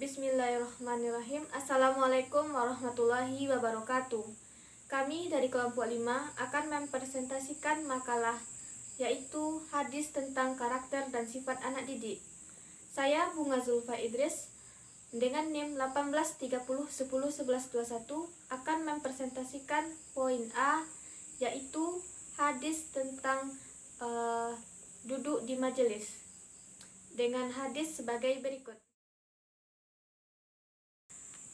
Bismillahirrahmanirrahim. Assalamualaikum warahmatullahi wabarakatuh. Kami dari kelompok 5 akan mempresentasikan makalah, yaitu hadis tentang karakter dan sifat anak didik. Saya Bunga Zulfa Idris dengan NIM 1830101121 akan mempresentasikan poin A, yaitu hadis tentang duduk di majelis, dengan hadis sebagai berikut.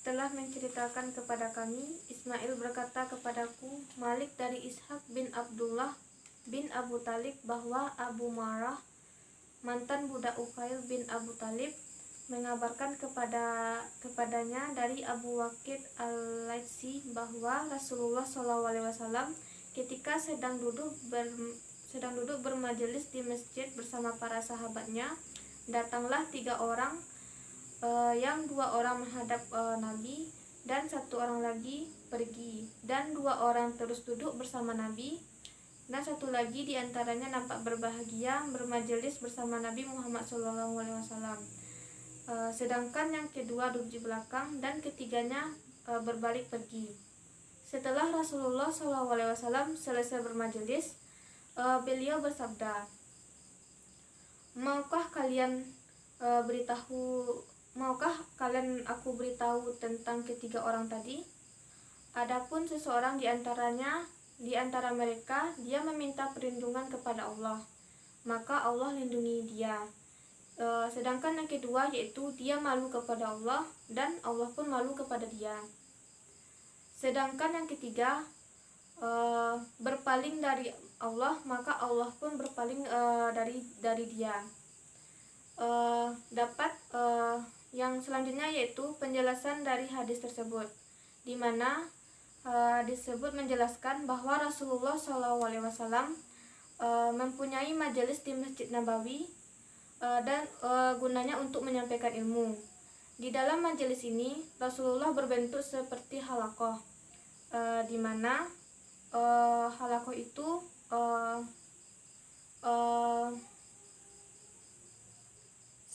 Telah menceritakan kepada kami, Ismail berkata kepadaku, Malik dari Ishaq bin Abdullah bin Abu Talib, bahwa Abu Marah, mantan budak Uqail bin Abu Talib, mengabarkan kepadanya dari Abu Waqid al-Laitsi bahwa Rasulullah SAW ketika sedang duduk bermajelis di masjid bersama para sahabatnya, datanglah 3 orang, yang 2 orang menghadap Nabi dan 1 orang lagi pergi, dan 2 orang terus duduk bersama Nabi, dan 1 lagi diantaranya nampak berbahagia bermajelis bersama Nabi Muhammad SAW. Sedangkan yang kedua duduk di belakang, dan ketiganya berbalik pergi. Setelah Rasulullah SAW selesai bermajelis, beliau bersabda, Maukah kalian aku beritahu tentang ketiga orang tadi? Adapun seseorang di antara mereka, dia meminta perlindungan kepada Allah, maka Allah lindungi dia. Sedangkan yang kedua, yaitu dia malu kepada Allah, dan Allah pun malu kepada dia. Sedangkan yang ketiga, berpaling dari Allah, maka Allah pun berpaling dari dia. Yang selanjutnya yaitu penjelasan dari hadis tersebut, di mana hadis tersebut menjelaskan bahwa Rasulullah SAW mempunyai majelis di Masjid Nabawi, dan gunanya untuk menyampaikan ilmu. Di dalam majelis ini Rasulullah berbentuk seperti halaqah, di mana halaqah itu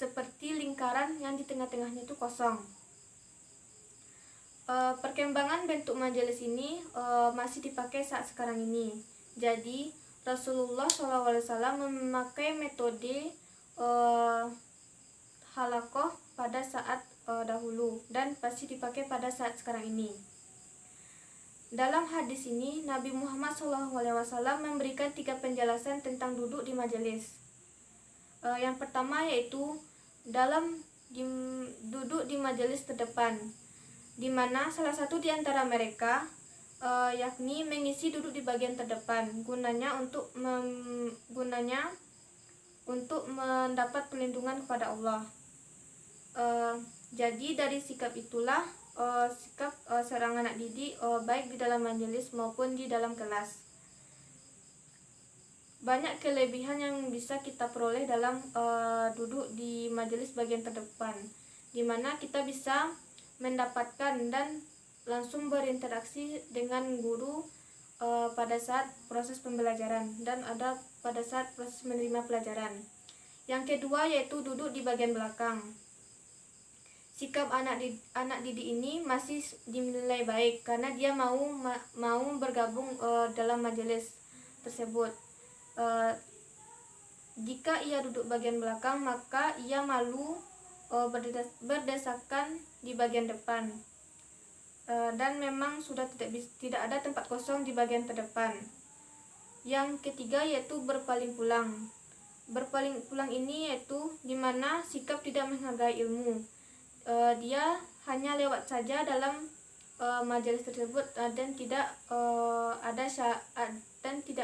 seperti lingkaran yang di tengah-tengahnya itu kosong. Perkembangan bentuk majelis ini masih dipakai saat sekarang ini. Jadi Rasulullah SAW memakai metode halaqah pada saat dahulu, dan pasti dipakai pada saat sekarang ini. Dalam hadis ini Nabi Muhammad SAW memberikan 3 penjelasan tentang duduk di majelis. Yang pertama yaitu duduk di majelis terdepan, di mana salah satu di antara mereka yakni mengisi duduk di bagian terdepan, gunanya untuk mendapat perlindungan kepada Allah. Jadi dari sikap itulah sikap seorang anak didik, baik di dalam majelis maupun di dalam kelas. Banyak kelebihan yang bisa kita peroleh dalam duduk di majelis bagian terdepan, di mana kita bisa mendapatkan dan langsung berinteraksi dengan guru pada saat proses pembelajaran, dan ada pada saat proses menerima pelajaran. Yang kedua yaitu duduk di bagian belakang. Sikap anak didik ini masih dinilai baik karena dia mau bergabung dalam majelis tersebut. Jika ia duduk bagian belakang, maka ia malu berdesakan di bagian depan, dan memang sudah tidak ada tempat kosong di bagian terdepan. Yang ketiga yaitu berpaling pulang. Berpaling pulang ini yaitu dimana sikap tidak menghargai ilmu. Dia hanya lewat saja dalam majelis tersebut, dan tidak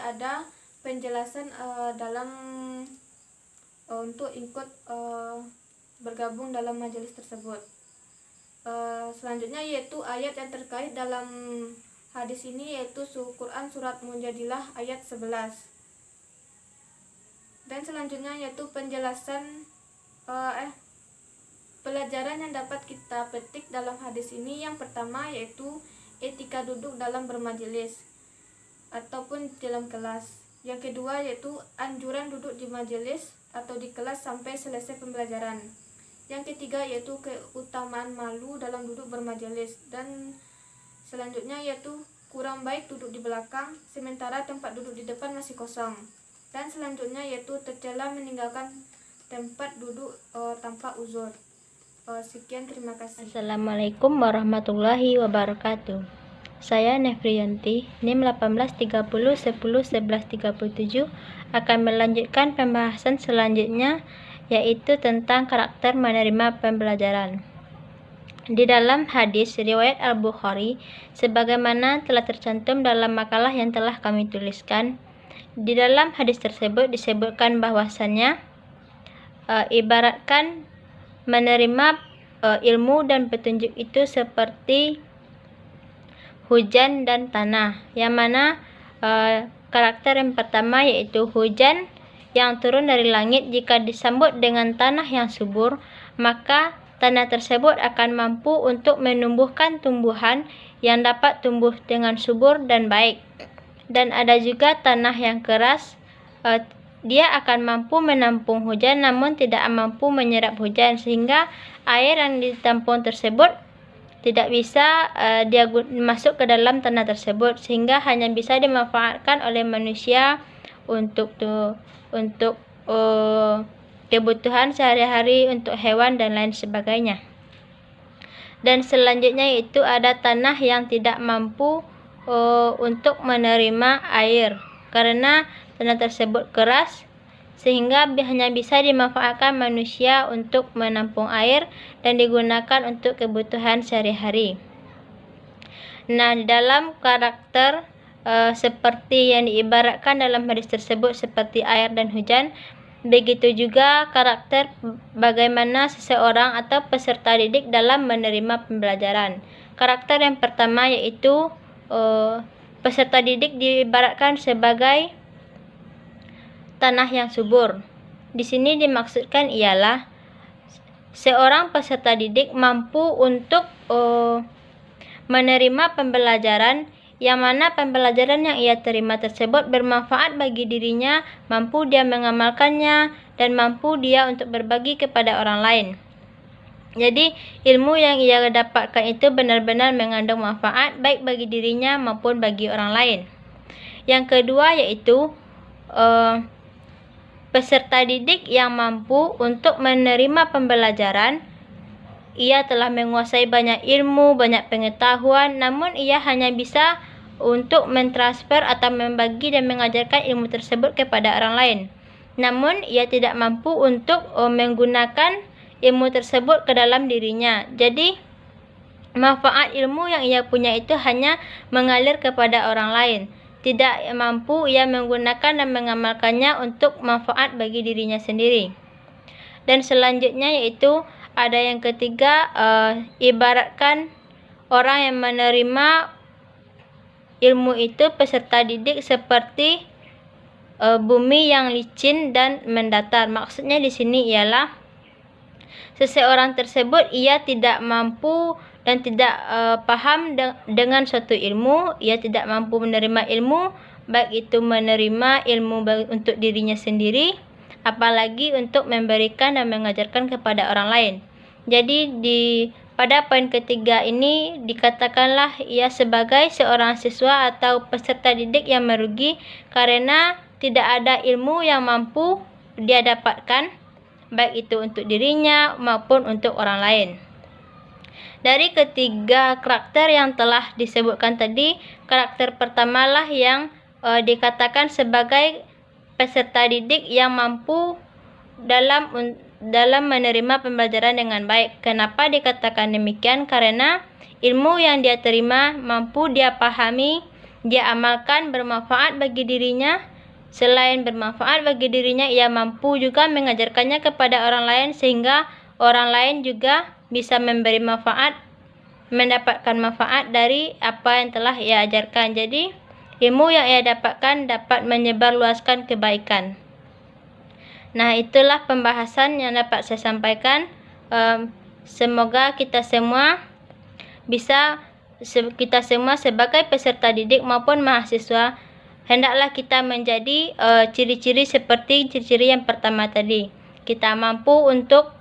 ada penjelasan dalam untuk ikut bergabung dalam majelis tersebut. Selanjutnya yaitu ayat yang terkait dalam hadis ini, yaitu Quran surat Mujadilah ayat 11. Dan selanjutnya yaitu pelajaran yang dapat kita petik dalam hadis ini. Yang pertama yaitu etika duduk dalam bermajelis ataupun dalam kelas. Yang kedua yaitu anjuran duduk di majelis atau di kelas sampai selesai pembelajaran. Yang ketiga yaitu keutamaan malu dalam duduk bermajelis, dan selanjutnya yaitu kurang baik duduk di belakang sementara tempat duduk di depan masih kosong. Dan selanjutnya yaitu tercela meninggalkan tempat duduk tanpa uzur. Sekian, terima kasih. Assalamualaikum warahmatullahi wabarakatuh. Saya Nefriyanti, NIM 1830101137, akan melanjutkan pembahasan selanjutnya, yaitu tentang karakter menerima pembelajaran. Di dalam hadis riwayat Al-Bukhari, sebagaimana telah tercantum dalam makalah yang telah kami tuliskan, di dalam hadis tersebut disebutkan bahwasannya ibaratkan menerima ilmu dan petunjuk itu seperti hujan dan tanah, yang mana karakter yang pertama yaitu hujan yang turun dari langit. Jika disambut dengan tanah yang subur, maka tanah tersebut akan mampu untuk menumbuhkan tumbuhan yang dapat tumbuh dengan subur dan baik. Dan ada juga tanah yang keras, dia akan mampu menampung hujan namun tidak mampu menyerap hujan, sehingga air yang ditampung tersebut tidak bisa dia masuk ke dalam tanah tersebut, sehingga hanya bisa dimanfaatkan oleh manusia untuk kebutuhan sehari-hari, untuk hewan dan lain sebagainya. Dan selanjutnya yaitu ada tanah yang tidak mampu untuk menerima air, karena tanah tersebut keras sehingga hanya bisa dimanfaatkan manusia untuk menampung air dan digunakan untuk kebutuhan sehari-hari. Nah, dalam karakter seperti yang diibaratkan dalam hadis tersebut seperti air dan hujan, begitu juga karakter bagaimana seseorang atau peserta didik dalam menerima pembelajaran. Karakter yang pertama yaitu peserta didik diibaratkan sebagai tanah yang subur. Di sini dimaksudkan ialah seorang peserta didik mampu untuk menerima pembelajaran, yang mana pembelajaran yang ia terima tersebut bermanfaat bagi dirinya, mampu dia mengamalkannya, dan mampu dia untuk berbagi kepada orang lain. Jadi ilmu yang ia dapatkan itu benar-benar mengandung manfaat baik bagi dirinya maupun bagi orang lain. Yang kedua yaitu peserta didik yang mampu untuk menerima pembelajaran. Ia telah menguasai banyak ilmu, banyak pengetahuan, namun ia hanya bisa untuk mentransfer atau membagi dan mengajarkan ilmu tersebut kepada orang lain. Namun ia tidak mampu untuk menggunakan ilmu tersebut ke dalam dirinya. Jadi manfaat ilmu yang ia punya itu hanya mengalir kepada orang lain. Tidak mampu ia menggunakan dan mengamalkannya untuk manfaat bagi dirinya sendiri. Dan selanjutnya yaitu ada yang ketiga, ibaratkan orang yang menerima ilmu itu peserta didik seperti bumi yang licin dan mendatar. Maksudnya di sini ialah seseorang tersebut ia tidak mampu dan tidak paham dengan suatu ilmu, ia tidak mampu menerima ilmu, baik itu menerima ilmu untuk dirinya sendiri, apalagi untuk memberikan dan mengajarkan kepada orang lain. Jadi pada poin ketiga ini dikatakanlah ia sebagai seorang siswa atau peserta didik yang merugi karena tidak ada ilmu yang mampu dia dapatkan, baik itu untuk dirinya maupun untuk orang lain. Dari ketiga karakter yang telah disebutkan tadi, karakter pertamalah yang dikatakan sebagai peserta didik yang mampu dalam menerima pembelajaran dengan baik. Kenapa dikatakan demikian? Karena ilmu yang dia terima mampu dia pahami, dia amalkan, bermanfaat bagi dirinya. Selain bermanfaat bagi dirinya, ia mampu juga mengajarkannya kepada orang lain, sehingga orang lain juga bisa memberi manfaat, mendapatkan manfaat dari apa yang telah ia ajarkan. Jadi ilmu yang ia dapatkan dapat menyebarluaskan kebaikan. Nah, itulah pembahasan yang dapat saya sampaikan. Semoga kita semua sebagai peserta didik maupun mahasiswa, hendaklah kita menjadi ciri-ciri seperti ciri-ciri yang pertama tadi. Kita mampu untuk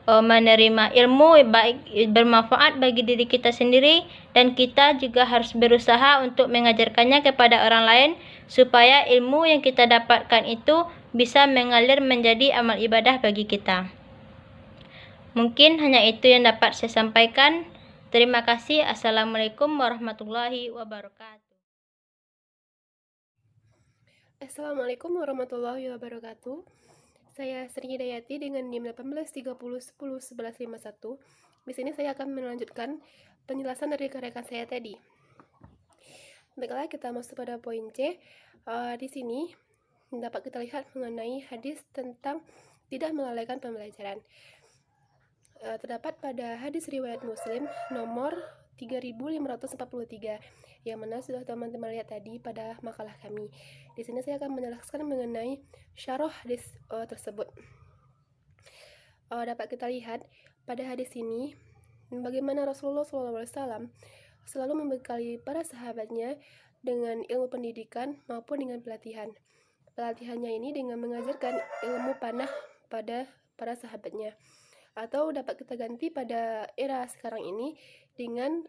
menerima ilmu baik bermanfaat bagi diri kita sendiri, dan kita juga harus berusaha untuk mengajarkannya kepada orang lain supaya ilmu yang kita dapatkan itu bisa mengalir menjadi amal ibadah bagi kita. Mungkin hanya itu yang dapat saya sampaikan. Terima kasih. Assalamualaikum warahmatullahi wabarakatuh. Assalamualaikum warahmatullahi wabarakatuh. Saya Sri Hidayati dengan NIM 1830101151. Di sini saya akan melanjutkan penjelasan dari rekan saya tadi. Baiklah, kita masuk pada poin C. Di sini dapat kita lihat mengenai hadis tentang tidak melalaikan pembelajaran. Terdapat pada hadis riwayat Muslim nomor 3543 yang mana sudah teman-teman lihat tadi pada makalah kami. Di sini saya akan menjelaskan mengenai syarah hadis tersebut. Dapat kita lihat pada hadis ini bagaimana Rasulullah SAW selalu membekali para sahabatnya dengan ilmu pendidikan maupun dengan pelatihan. Pelatihannya ini dengan mengajarkan ilmu panah pada para sahabatnya. Atau dapat kita ganti pada era sekarang ini dengan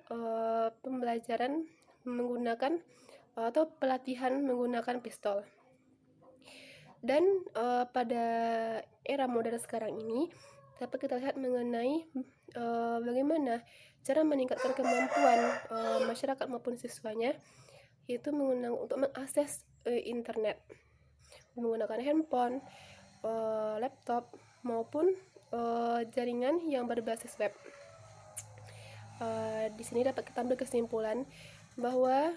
pembelajaran menggunakan atau pelatihan menggunakan pistol. Dan pada era modern sekarang ini dapat kita lihat mengenai bagaimana cara meningkatkan kemampuan masyarakat maupun siswanya, yaitu untuk mengakses internet menggunakan handphone, laptop maupun jaringan yang berbasis web. Di sini dapat kita ambil kesimpulan bahwa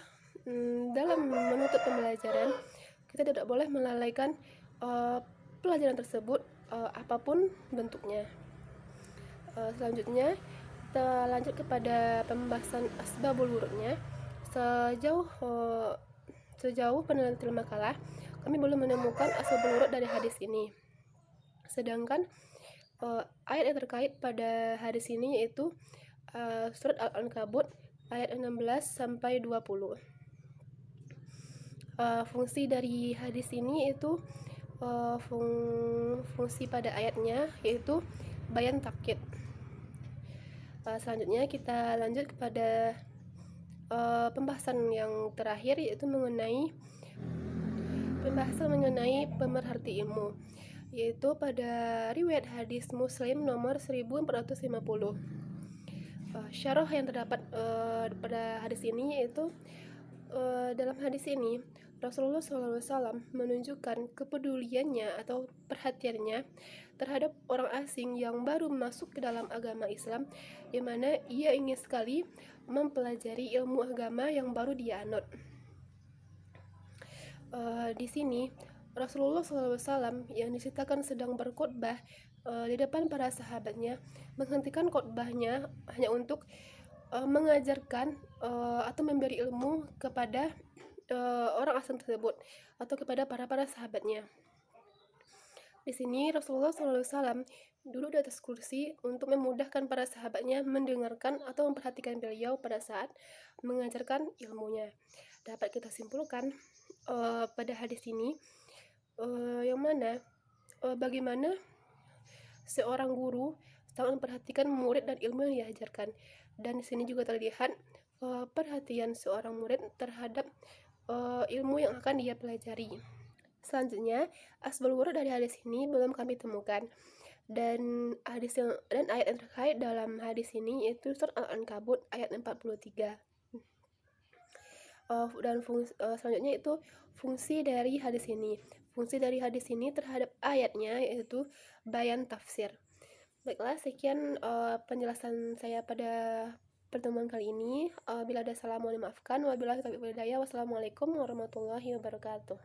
dalam menuntut pembelajaran kita tidak boleh melalaikan pelajaran tersebut apapun bentuknya. Selanjutnya kita lanjut kepada pembahasan asbabul wurudnya. Sejauh penelitian makalah kami belum menemukan asbabul wurud dari hadis ini. Sedangkan ayat yang terkait pada hadis ini yaitu surat Al-Ankabut ayat 16 sampai 20. Fungsi dari hadis ini yaitu fungsi pada ayatnya yaitu bayan takkid. Selanjutnya kita lanjut kepada pembahasan yang terakhir, yaitu mengenai pemerhati ilmu, yaitu pada riwayat hadis Muslim nomor 1450. Syarah yang terdapat pada hadis ini yaitu dalam hadis ini Rasulullah SAW menunjukkan kepeduliannya atau perhatiannya terhadap orang asing yang baru masuk ke dalam agama Islam, di mana ia ingin sekali mempelajari ilmu agama yang baru dia anut. Di sini Rasulullah SAW yang diceritakan sedang berkhutbah di depan para sahabatnya menghentikan khutbahnya hanya untuk mengajarkan atau memberi ilmu kepada orang asing tersebut atau kepada para sahabatnya. Di sini Rasulullah SAW duduk di atas kursi untuk memudahkan para sahabatnya mendengarkan atau memperhatikan beliau pada saat mengajarkan ilmunya. Dapat kita simpulkan pada hadis ini yang mana bagaimana seorang guru sangat memperhatikan murid dan ilmu yang diajarkan. Dan di sini juga terlihat perhatian seorang murid terhadap ilmu yang akan dia pelajari. Selanjutnya, asbabul wurud dari hadis ini belum kami temukan. Dan ayat yang terkait dalam hadis ini yaitu surat Al-Ankabut ayat 43. Dan selanjutnya itu fungsi dari hadis ini. Fungsi dari hadis ini terhadap ayatnya yaitu bayan tafsir. Baiklah, sekian penjelasan saya pada pertemuan kali ini. Bila ada salah mohon dimaafkan. Wabillahi taufiq wal hidayah. Wassalamualaikum warahmatullahi wabarakatuh.